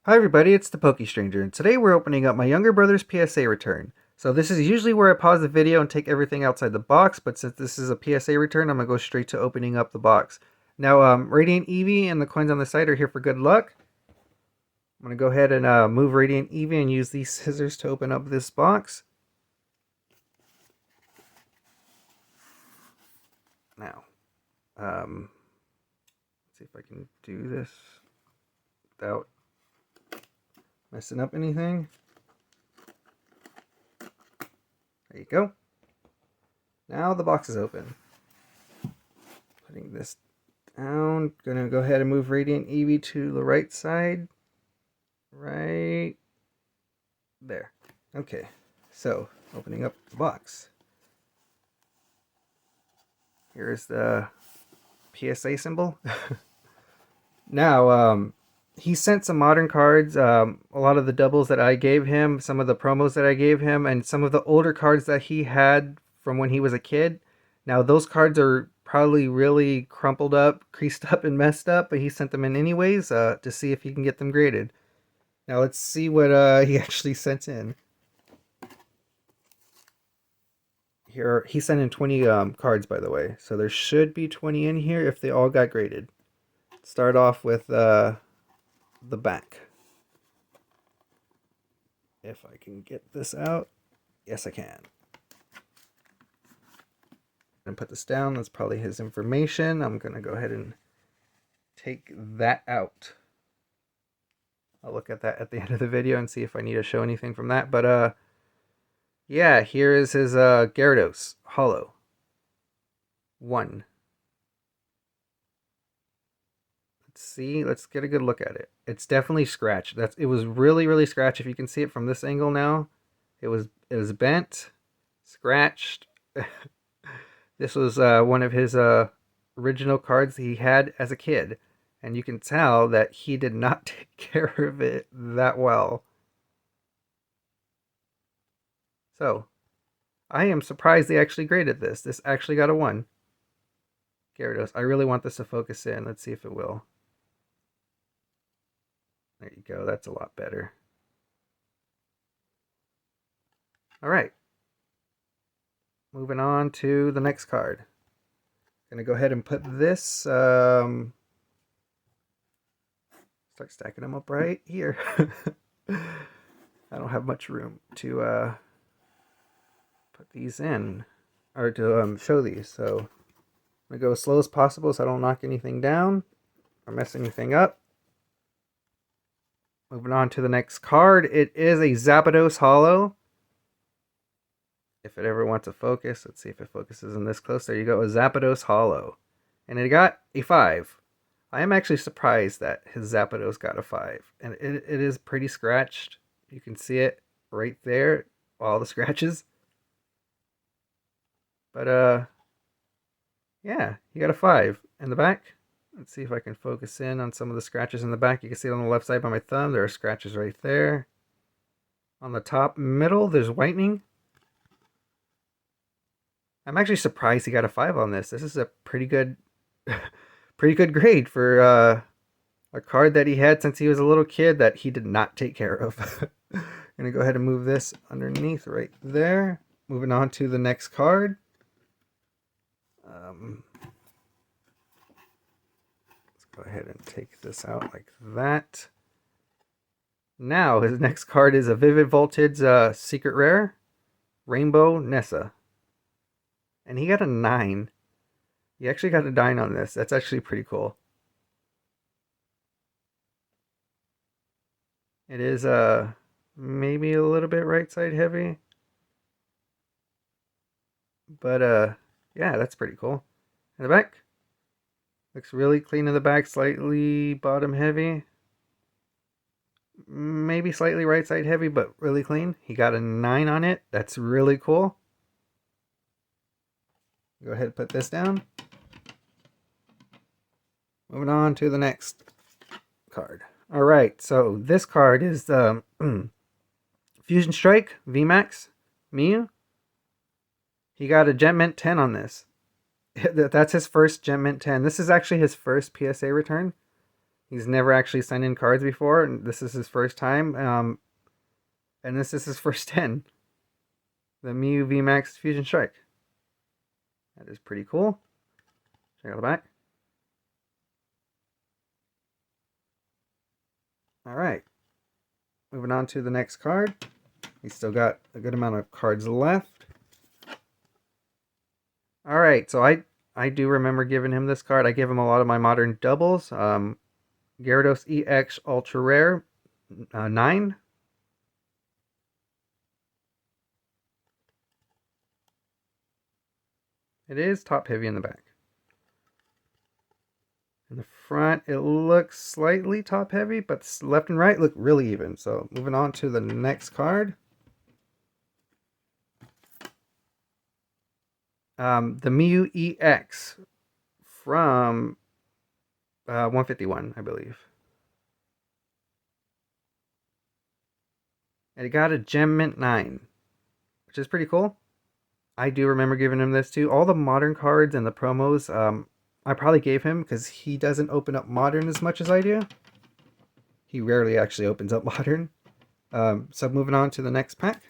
Hi everybody, it's the ThePokeStranger, and today we're opening up my Younger Brothers PSA Return. So this is usually where I pause the video and take everything outside the box, but since this is a PSA return, I'm going to go straight to opening up the box. Now, Radiant Eevee and the coins on the side are here for good luck. I'm going to go ahead and move Radiant Eevee and use these scissors to open up this box. Now, let's see if I can do this without messing up anything. There you go. Now the box is open. Putting this down. Gonna go ahead and move Radiant Eevee to the right side. Right there. Okay. So, opening up the box. Here's the PSA symbol. Now, he sent some modern cards, a lot of the doubles that I gave him, some of the promos that I gave him, and some of the older cards that he had from when he was a kid. Now, those cards are probably really crumpled up, creased up, and messed up, but he sent them in anyways to see if he can get them graded. Now, let's see what he actually sent in. Here, he sent in 20 cards, by the way, so there should be 20 in here if they all got graded. Start off with the back. If I can get this out. Yes, I can. And put this down. That's probably his information. I'm going to go ahead and take that out. I'll look at that at the end of the video and see if I need to show anything from that. But, yeah, here is his Gyarados Hollow. 1. See, let's get a good look at it. It's definitely scratched. It was really scratched. If you can see it from this angle now, it was bent, scratched. This was one of his original cards he had as a kid, and you can tell that he did not take care of it that well. So, I am surprised they actually graded this. This actually got a 1. Gyarados. I really want this to focus in. Let's see if it will. There you go. That's a lot better. All right. Moving on to the next card. Gonna go ahead and put this. Start stacking them up right here. I don't have much room to put these in, or to show these. So I'm gonna go as slow as possible so I don't knock anything down or mess anything up. Moving on to the next card. It is a Zapdos Hollow. If it ever wants to focus, let's see if it focuses in this close. There you go, a Zapdos Hollow. And it got a 5. I am actually surprised that his Zapdos got a 5. And it is pretty scratched. You can see it right there, all the scratches. But, yeah, he got a 5. In the back, let's see if I can focus in on some of the scratches in the back. You can see it on the left side by my thumb. There are scratches right there. On the top middle, there's whitening. I'm actually surprised he got a 5 on this. This is a pretty good grade for a card that he had since he was a little kid that he did not take care of. I'm going to go ahead and move this underneath right there. Moving on to the next card. Let's go ahead and take this out like that. Now, his next card is a Vivid Voltage Secret Rare, Rainbow Nessa. And he got a 9. He actually got a 9 on this. That's actually pretty cool. It is maybe a little bit right side heavy. But yeah, that's pretty cool. In the back. Looks really clean in the back, slightly bottom heavy. Maybe slightly right side heavy, but really clean. He got a 9 on it. That's really cool. Go ahead and put this down. Moving on to the next card. Alright, so this card is the Fusion Strike VMAX Mew. He got a Gem Mint 10 on this. That's his first Gem Mint 10. This is actually his first PSA return. He's never actually signed in cards before, and this is his first time. And this is his first 10. The Mew VMAX Fusion Strike. That is pretty cool. Check out the back. Alright. Moving on to the next card. He's still got a good amount of cards left. Alright, so I do remember giving him this card. I gave him a lot of my modern doubles. Gyarados EX Ultra Rare 9. It is top heavy in the back. In the front, it looks slightly top heavy, but left and right look really even. So moving on to the next card. The Mew EX from 151, I believe. And it got a Gem Mint 9, which is pretty cool. I do remember giving him this too. All the modern cards and the promos, I probably gave him because he doesn't open up modern as much as I do. He rarely actually opens up modern. So moving on to the next pack.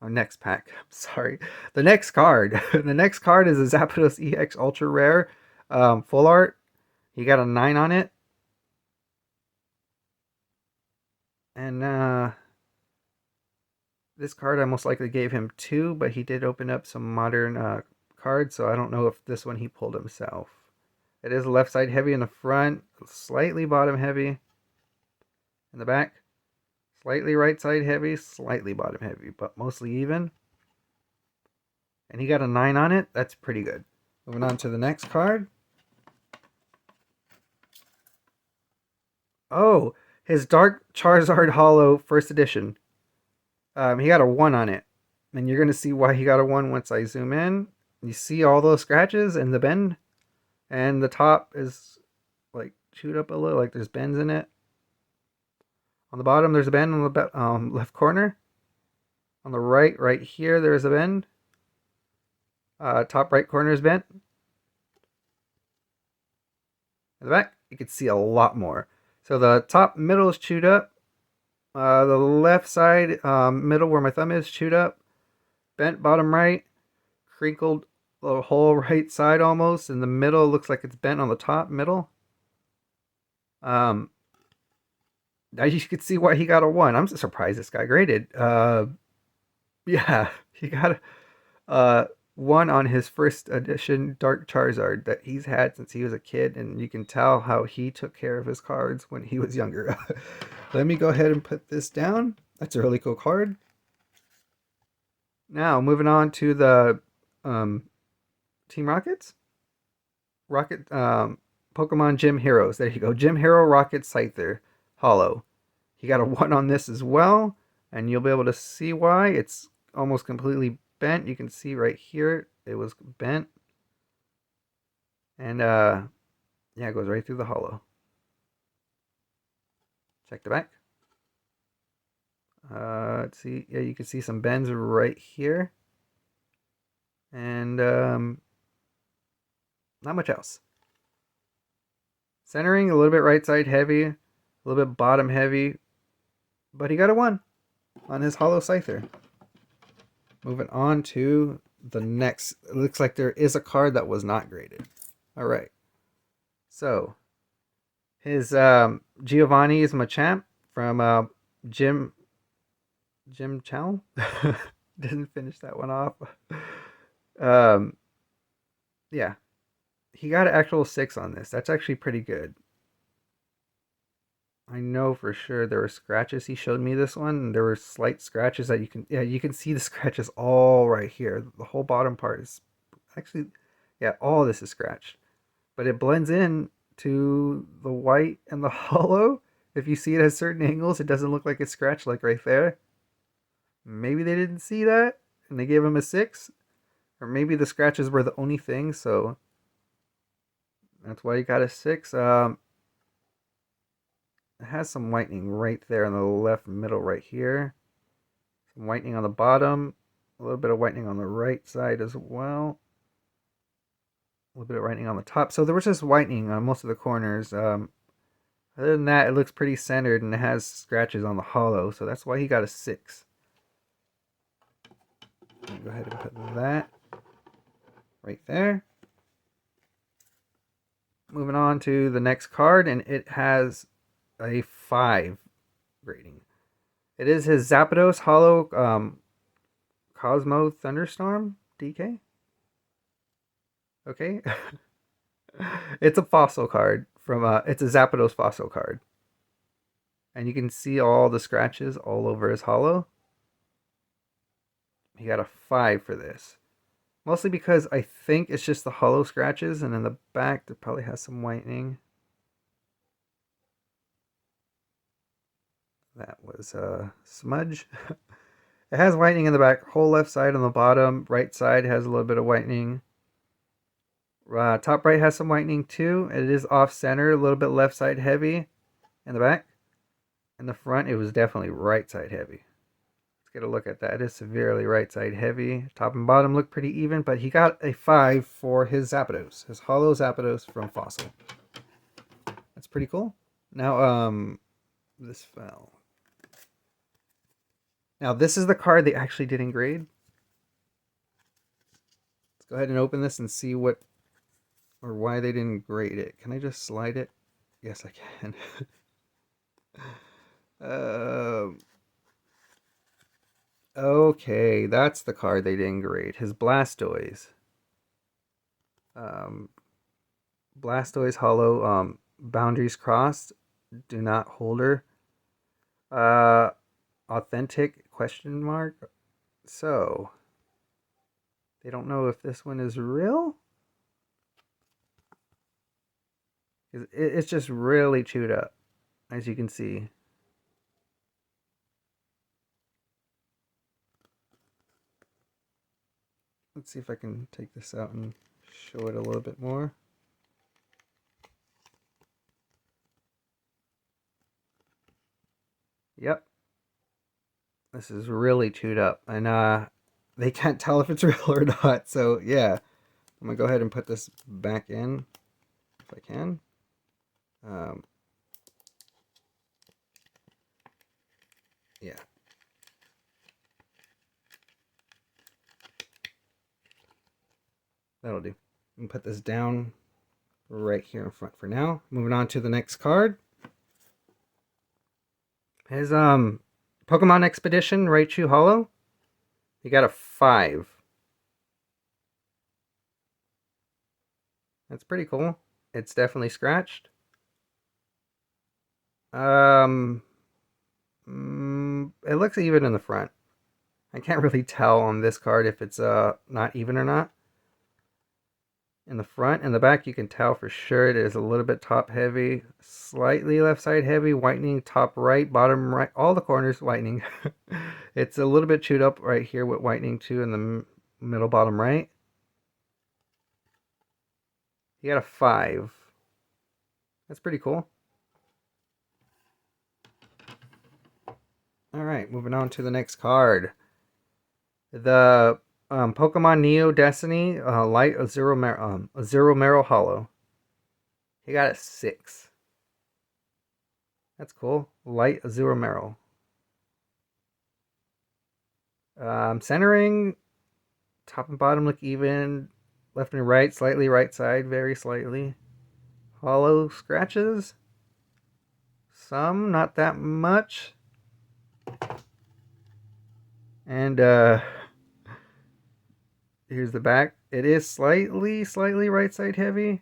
Or next pack. I'm sorry. The next card. The next card is a Zapdos EX Ultra Rare full art. He got a 9 on it. And this card I most likely gave him 2, but he did open up some modern cards, so I don't know if this one he pulled himself. It is left side heavy in the front, slightly bottom heavy in the back, slightly right side heavy, slightly bottom heavy, but mostly even. And he got a 9 on it. That's pretty good. Moving on to the next card. Oh, his Dark Charizard Holo first edition. He got a 1 on it. And you're going to see why he got a 1 once I zoom in. You see all those scratches and the bend. And the top is like chewed up a little, like there's bends in it. On the bottom, there's a bend on the left corner. On the right here, there's a bend. Top right corner is bent. In the back, you can see a lot more. So the top middle is chewed up. The left side, middle where my thumb is, chewed up. Bent bottom right. Crinkled the whole right side almost. In the middle, looks like it's bent on the top middle. Now you can see why he got a 1. I'm surprised this guy graded. Yeah, he got a 1 on his first edition Dark Charizard that he's had since he was a kid, and you can tell how he took care of his cards when he was younger. Let me go ahead and put this down. That's a really cool card. Now, moving on to the Team Rockets. Pokemon Gym Heroes. There you go. Gym Hero Rocket Scyther Holo. He got a 1 on this as well, and you'll be able to see why. It's almost completely bent. You can see right here it was bent. And yeah, it goes right through the holo. Check the back. Let's see. Yeah, you can see some bends right here. And not much else. Centering a little bit right side heavy, a little bit bottom heavy, but he got a 1 on his holo Scyther. Moving on to the next. It looks like there is a card that was not graded. All right. So his Giovanni is Machamp from Jim Chow. Didn't finish that one off. Yeah. He got an actual 6 on this. That's actually pretty good. I know for sure there were scratches. He showed me this one. And there were slight scratches that you can see the scratches all right here. The whole bottom part is actually, yeah, all this is scratched. But it blends in to the white and the hollow. If you see it at certain angles, it doesn't look like it's scratched like right there. Maybe they didn't see that and they gave him a 6. Or maybe the scratches were the only thing, so that's why he got a 6. It has some whitening right there in the left middle right here. Some whitening on the bottom. A little bit of whitening on the right side as well. A little bit of whitening on the top. So there was just whitening on most of the corners. Other than that, it looks pretty centered and it has scratches on the hollow, so that's why he got a 6. Go ahead and put that right there. Moving on to the next card, and it has a 5 rating. It is his Zapdos Hollow Cosmo Thunderstorm DK. Okay. It's a fossil card from it's a Zapdos fossil card. And you can see all the scratches all over his hollow. He got a 5 for this. Mostly because I think it's just the hollow scratches, and in the back it probably has some whitening. That was a smudge. It has whitening in the back. Whole left side on the bottom. Right side has a little bit of whitening. Top right has some whitening too. It is off center, a little bit left side heavy in the back. In the front, it was definitely right side heavy. Let's get a look at that. It is severely right side heavy. Top and bottom look pretty even, but he got a 5 for his Zapdos. His Hollow Zapdos from Fossil. That's pretty cool. Now, this fell. Now, this is the card they actually did engrade. Let's go ahead and open this and see what or why they didn't grade it. Can I just slide it? Yes, I can. Okay, that's the card they didn't grade. His Blastoise. Blastoise Hollow, boundaries crossed, do not holder. Authentic question mark. So, they don't know if this one is real. It's just really chewed up, as you can see. Let's see if I can take this out and show it a little bit more. Yep. This is really chewed up. And they can't tell if it's real or not. So yeah. I'm gonna go ahead and put this back in if I can. Yeah. That'll do. And put this down right here in front for now. Moving on to the next card. His Pokemon Expedition Raichu Hollow. He got a 5. That's pretty cool. It's definitely scratched. It looks even in the front. I can't really tell on this card if it's not even or not. In the front and the back, you can tell for sure it is a little bit top heavy, slightly left side heavy, whitening top right, bottom right, all the corners whitening. It's a little bit chewed up right here with whitening too in the middle bottom right. You got a 5. That's pretty cool. All right, moving on to the next card. The Pokemon Neo Destiny Light Azuro Marrow Hollow. He got a 6. That's cool. Light Azuro Marrow. Centering, top and bottom look even. Left and right, slightly right side, very slightly. Hollow scratches. Some, not that much. And here's the back. It is slightly right side heavy.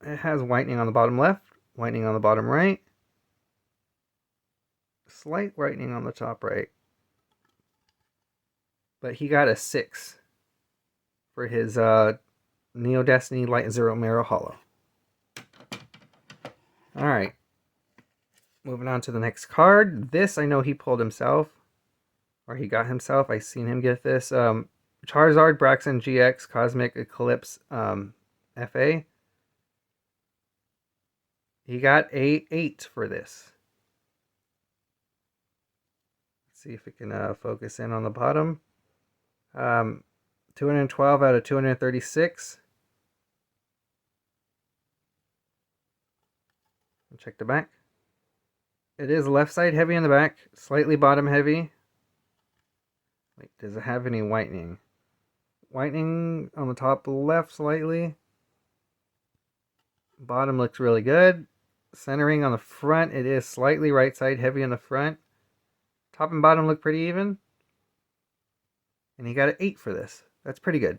It has whitening on the bottom left, whitening on the bottom right. Slight whitening on the top right. But he got a 6 for his Neo Destiny Light Zero Marrow Hollow. Alright. Moving on to the next card. This I know he pulled himself. Or he got himself. I seen him get this. Charizard Braxton GX Cosmic Eclipse FA. He got a 8 for this. Let's see if we can focus in on the bottom. 212 out of 236. Check the back. It is left side heavy in the back, slightly bottom heavy. Wait, does it have any whitening? Whitening on the top left slightly. Bottom looks really good. Centering on the front, it is slightly right side heavy in the front. Top and bottom look pretty even. And he got an 8 for this. That's pretty good.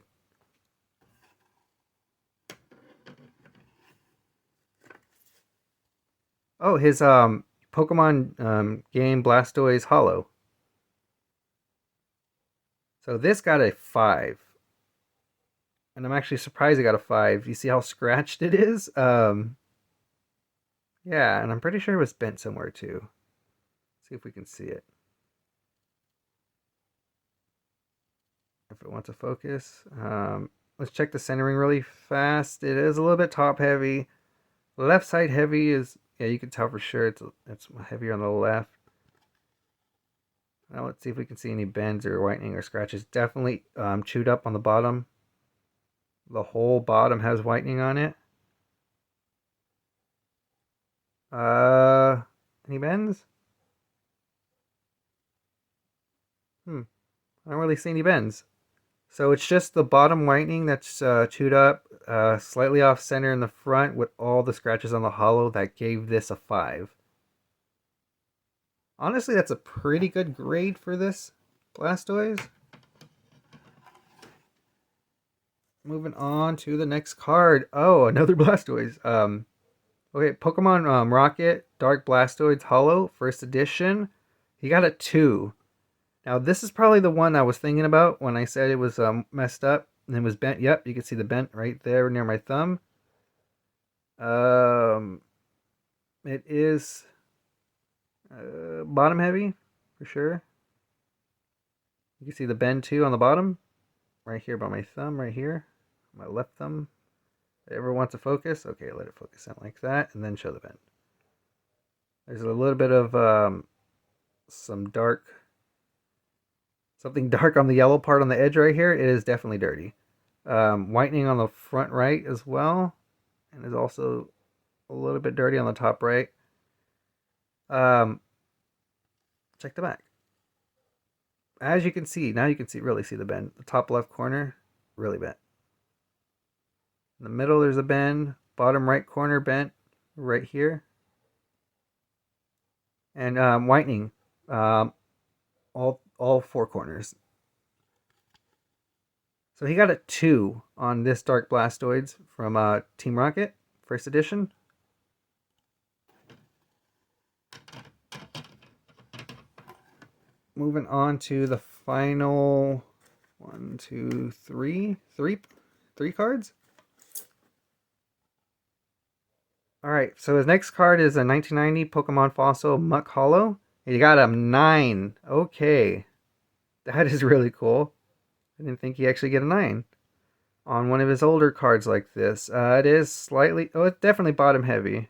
Oh, his Pokemon game Blastoise Hollow. So this got a 5. And I'm actually surprised it got a 5. You see how scratched it is? Yeah, and I'm pretty sure it was bent somewhere too. Let's see if we can see it. If it wants to focus. Let's check the centering really fast. It is a little bit top heavy. Left side heavy is, yeah, you can tell for sure it's heavier on the left. Now let's see if we can see any bends or whitening or scratches. Definitely chewed up on the bottom. The whole bottom has whitening on it. Any bends? I don't really see any bends. So it's just the bottom whitening that's chewed up, slightly off center in the front with all the scratches on the hollow that gave this a 5. Honestly, that's a pretty good grade for this Blastoise. Moving on to the next card. Oh, another Blastoise. Okay, Pokemon Rocket Dark Blastoise Hollow, first edition. He got a 2. Now, this is probably the one I was thinking about when I said it was messed up and it was bent. Yep, you can see the bent right there near my thumb. It is bottom heavy for sure. You can see the bend too on the bottom, right here by my thumb, right here, my left thumb. If it ever wants to focus, okay, let it focus in like that, and then show the bend. There's a little bit of something dark on the yellow part on the edge right here. It is definitely dirty. Whitening on the front right as well, and is also a little bit dirty on the top right. Check the back. As you can see, now you can really see the bend. The top left corner, really bent. In the middle, there's a bend. Bottom right corner bent right here. And whitening, all 4 corners. So he got a 2 on this Dark Blastoise from Team Rocket, first edition. Moving on to the final 1, 2, 3 cards. Alright, so his next card is a 1990 Pokemon Fossil Muck Hollow. He got a 9. Okay. That is really cool. I didn't think he actually get a 9 on one of his older cards like this. It is slightly, it's definitely bottom heavy.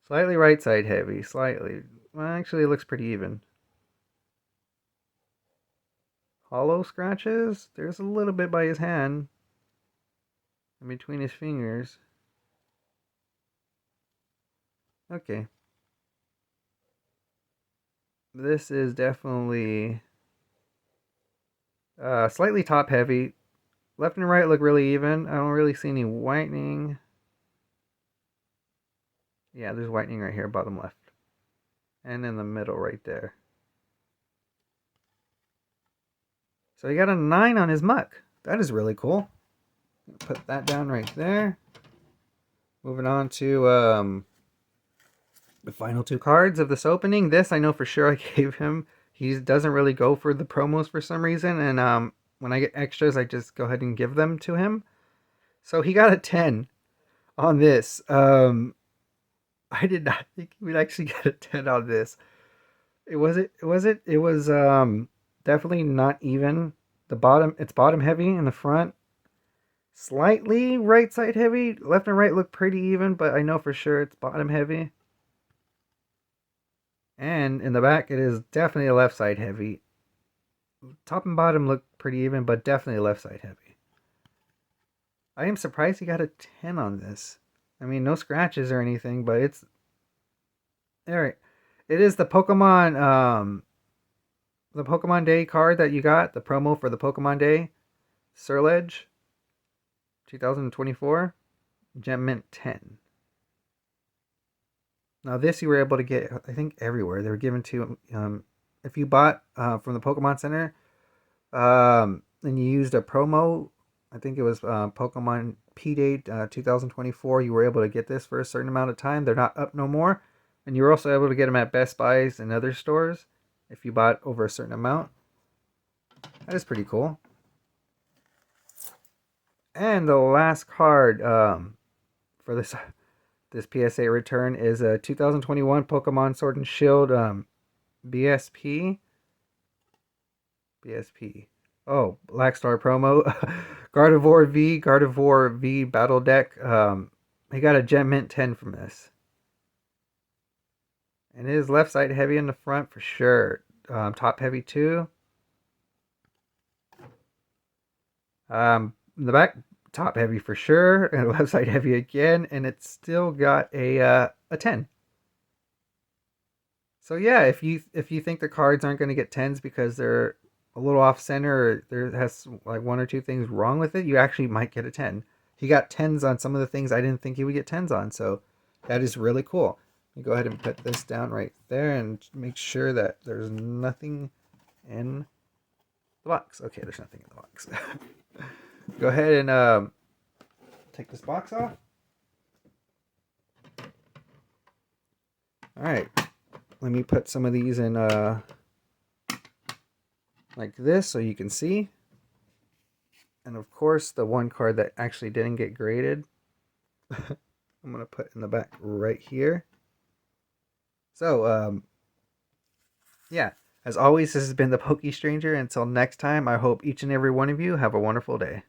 Slightly right side heavy, slightly. Well, actually it looks pretty even. Hollow scratches? There's a little bit by his hand. In between his fingers. Okay. This is definitely slightly top heavy. Left and right look really even. I don't really see any whitening. Yeah, there's whitening right here, bottom left. And in the middle right there. So he got a 9 on his muck. That is really cool. Put that down right there. Moving on to the final 2 cards of this opening. This I know for sure I gave him. He doesn't really go for the promos for some reason. And when I get extras, I just go ahead and give them to him. So he got a 10 on this. I did not think he would actually get a 10 on this. It was definitely not even. It's bottom heavy in the front. Slightly right side heavy. Left and right look pretty even, but I know for sure it's bottom heavy. And in the back, it is definitely a left side heavy. Top and bottom look pretty even, but definitely left side heavy. I am surprised he got a 10 on this. I mean, no scratches or anything, but it's All right. It is the Pokemon Day card that you got, the promo for the Pokemon Day. Surledge 2024 Gem Mint 10. Now this you were able to get, I think, everywhere. They were given to if you bought from the Pokemon Center, and you used a promo. I think it was Pokemon P Date 2024. You were able to get this for a certain amount of time. They're not up no more, and you were also able to get them at Best Buys and other stores if you bought over a certain amount. That is pretty cool. And the last card for this PSA return is a 2021 Pokemon Sword and Shield BSP. BSP. Oh, Black Star promo. Gardevoir V Battle Deck. He got a Gem Mint 10 from this. And it is left side heavy in the front for sure. Top heavy too. In the back, top heavy for sure, and left side heavy again, and it's still got a 10. So yeah, if you think the cards aren't going to get 10s because they're a little off center, or there has like one or two things wrong with it, you actually might get a 10. He got 10s on some of the things I didn't think he would get 10s on, so that is really cool. Let me go ahead and put this down right there and make sure that there's nothing in the box. Okay, there's nothing in the box. Go ahead and take this box off. All right, let me put some of these in like this so you can see. And of course, the one card that actually didn't get graded, I'm going to put in the back right here. So, yeah, as always, this has been the PokeStranger. Until next time, I hope each and every one of you have a wonderful day.